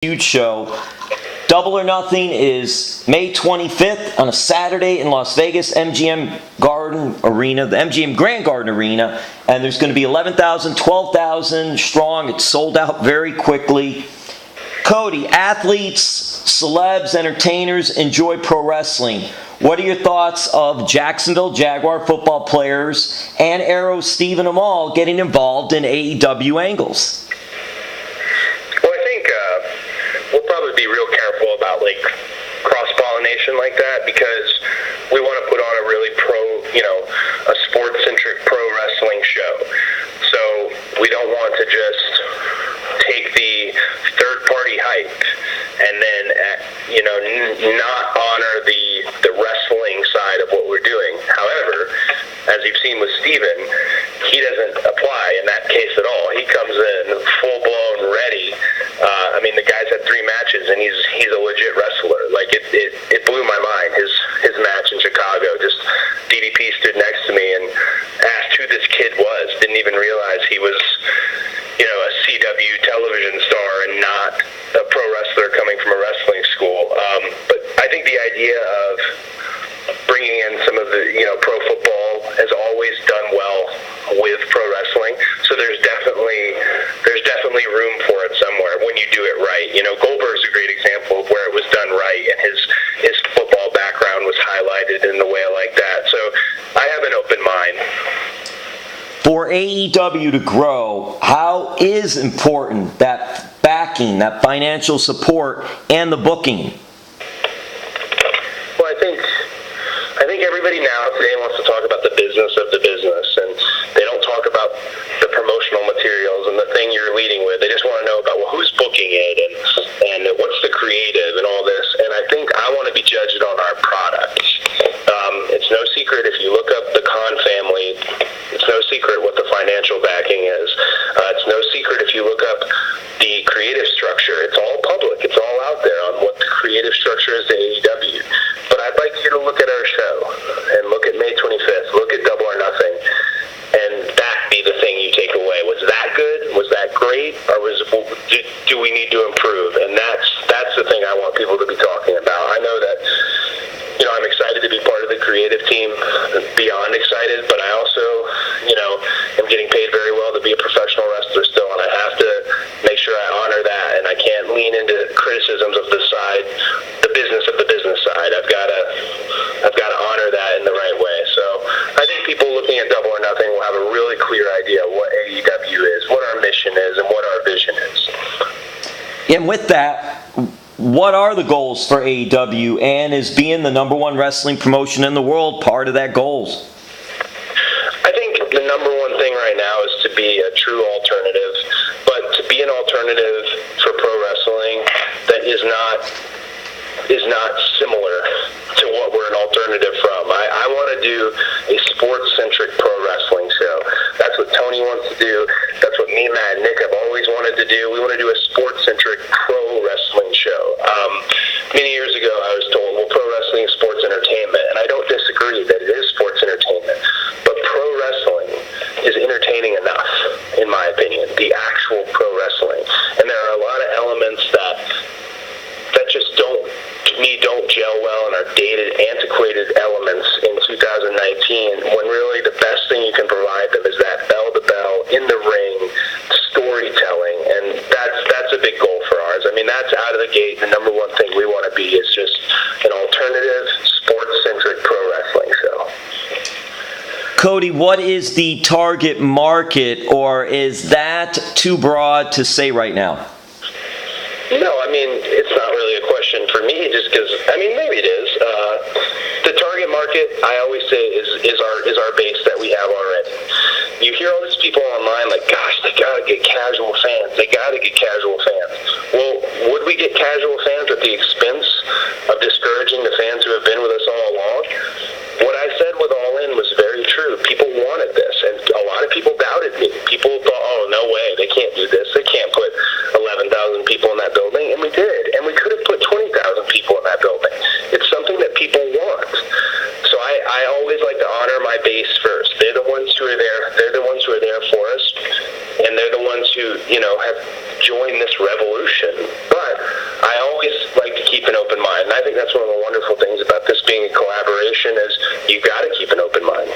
Huge show. Double or Nothing is May 25th on a Saturday in Las Vegas, MGM Garden Arena, the MGM Grand Garden Arena, and there's going to be 11,000, 12,000 strong. It's sold out very quickly. Cody, athletes, celebs, entertainers enjoy pro wrestling. What are your thoughts of Jacksonville Jaguar football players and Arrow Stephen Amell getting involved in AEW angles? We'll probably be real careful about cross-pollination like that, because we want to put on a really a sports-centric pro wrestling show. So we don't want to just take the third-party hype and then not honor the wrestling side of what we're doing. However, as you've seen with Steven, he doesn't apply in that case at all. He comes in full-blown ready. The guy's had 3 matches, and he's a legit wrestler. It blew my mind, his match in Chicago. Just DDP stood next to me and asked who this kid was. Didn't even realize he was, a CW television star and not a pro wrestler coming from a wrestling school. But I think the idea of bringing in some of the, pro football has always done well with pro wrestling. So there's definitely room for it somewhere when you do it right. Goldberg's a great example of where it was done right, and his football background was highlighted in the way like that. So I have an open mind. For AEW to grow, how is important that backing, that financial support, and the booking? Well, I think everybody now today wants to talk about the business of the business, and they don't talk about the promotional materials and the thing you're leading with. They just want to know about, who's booking it and what's the creative and all this. And I think I want to be judged on our product. It's no secret if you look up the Khan family. It's no secret what the financial backing is. It's no secret if you look up the creative structure. It's all public. It's all out there on what the creative structure is to AEW. But I'd like you to look at our show and look at May 25th. Look at Double or Nothing, and that be the thing you take away. Was that good? Was that great? Or do we need to improve? And that's the thing I want people to be talking about. I know that I'm excited to be part of the creative team, beyond excited, but I also am getting paid very well to be a professional wrestler still, and I have to make sure I honor that, and I can't lean into criticisms of the business of the business side. I've got to honor that in the right way. So I think people looking at Double or Nothing will have a really clear idea of what AEW is, what our mission is, and what our vision is. And with that, what are the goals for AEW, and is being the number one wrestling promotion in the world part of that goals? I think the number one thing right now is to be a true alternative, but to be an alternative for pro wrestling that is not similar to what we're an alternative from. I want to do a sports-centric pro wrestling show. That's what Tony wants to do. That's what me, Matt, and Nick have always wanted to do. We want to do a sports-centric pro wrestling show. Many years ago, I was told, pro wrestling is sports entertainment, and I don't disagree that it is sports entertainment. But pro wrestling is entertaining enough, in my opinion, the actual pro wrestling. And there are a lot of elements that just don't gel well and are dated, antiquated elements in 2019, when really the best thing you can provide them is that bell-to-bell, in the ring, storytelling, and that's a big goal for ours. That's out of the gate. The number one thing we want to be is just an alternative, sports-centric pro wrestling show. Cody, what is the target market, or is that too broad to say right now? No, it's not really a question for me, just because, maybe it is. The target market, I always say, is our base that we have already. You hear all these people online like, gosh, they got to get casual fans. They got to get casual fans. Well, would we get casual fans at the expense of discouraging the fans who have been with us all along? What I said with All In was very true. People wanted this, and a lot of people doubted me. People thought, oh, no way, they can't do this. They can't put 11,000 people in that building, and we did. And we could have put 20,000 people in that building. It's something that people want. So I always like to honor my base first. They're the ones who are there. They're the ones who are there for us, and they're the ones who, have joined this revolution. But think that's one of the wonderful things about this being a collaboration is you got to keep an open mind.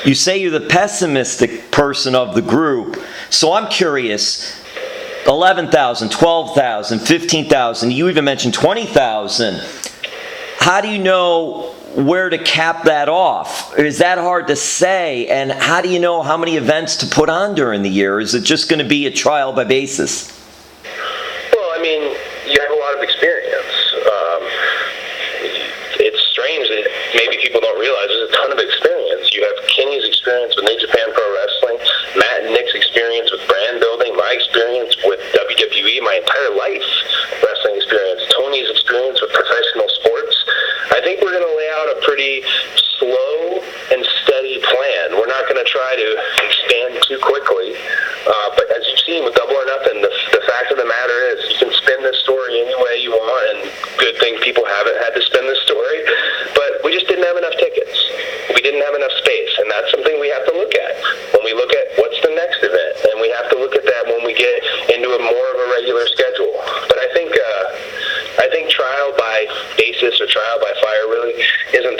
You say you're the pessimistic person of the group, so I'm curious. 11,000, 12,000, 15,000, you even mentioned 20,000. How do you know where to cap that off? Is that hard to say? And how do you know how many events to put on during the year? Is it just going to be a trial by basis? Well, I mean, you have a lot of experience. It's strange that maybe people don't realize there's a ton of experience. You have Kenny's experience with New Japan Pro Wrestling, Matt and Nick's experience with brand building, my experience with WWE, my entire life wrestling experience, Tony's experience with professional sports. I think we're going to lay out a pretty slow and steady plan. We're not going to try to expand too quickly. But as you've seen with Double or Nothing, the fact of the matter is you can spin this story any way you want, and good thing people haven't had to spin this story. But we just didn't have enough tickets. We didn't have enough space, and that's something we have to look at. When we look at what's the next event, and we have to look at that when we get into a more of a regular schedule. But I think trial by basis or trial by fire really isn't